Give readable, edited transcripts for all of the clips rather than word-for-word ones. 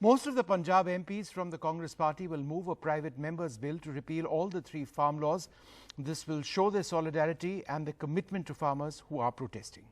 Most of the Punjab MPs from the Congress party will move a private member's bill to repeal all the three farm laws. This will show their solidarity and their commitment to farmers who are protesting.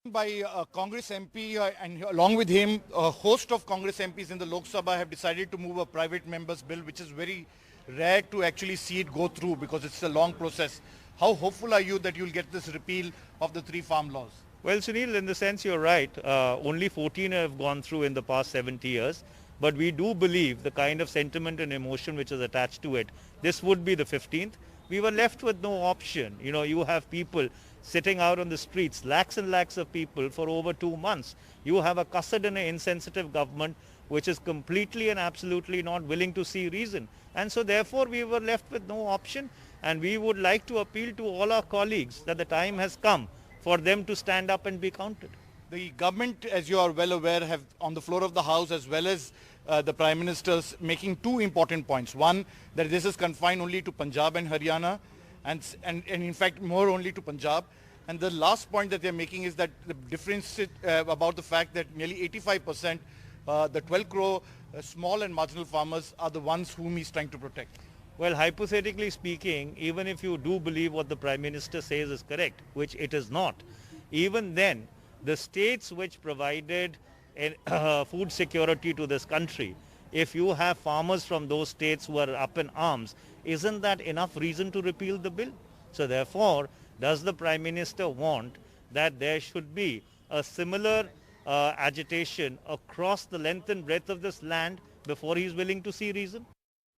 By a Congress MP and along with him, a host of Congress MPs in the Lok Sabha have decided to move a private member's bill, which is very rare to actually see it go through because it's a long process. How hopeful are you that you'll get this repeal of the three farm laws? Well, Sunil, in the sense you're right. Only 14 have gone through in the past 70 years. But we do believe the kind of sentiment and emotion which is attached to it, this would be the 15th. We were left with no option. You know, you have people sitting out on the streets, lakhs and lakhs of people for over 2 months. You have a cussed and an insensitive government which is completely and absolutely not willing to see reason. And so therefore we were left with no option, and we would like to appeal to all our colleagues that the time has come for them to stand up and be counted. The government, as you are well aware, have on the floor of the House as well as the Prime Minister's making two important points. One, that this is confined only to Punjab and Haryana, and in fact more only to Punjab. And the last point that they're making is that the difference about the fact that nearly 85%, the 12 crore small and marginal farmers are the ones whom he's trying to protect. Well, hypothetically speaking, even if you do believe what the Prime Minister says is correct, which it is not, even then, the states which provided food security to this country, if you have farmers from those states who are up in arms, isn't that enough reason to repeal the bill? So therefore, does the Prime Minister want that there should be a similar agitation across the length and breadth of this land before he is willing to see reason?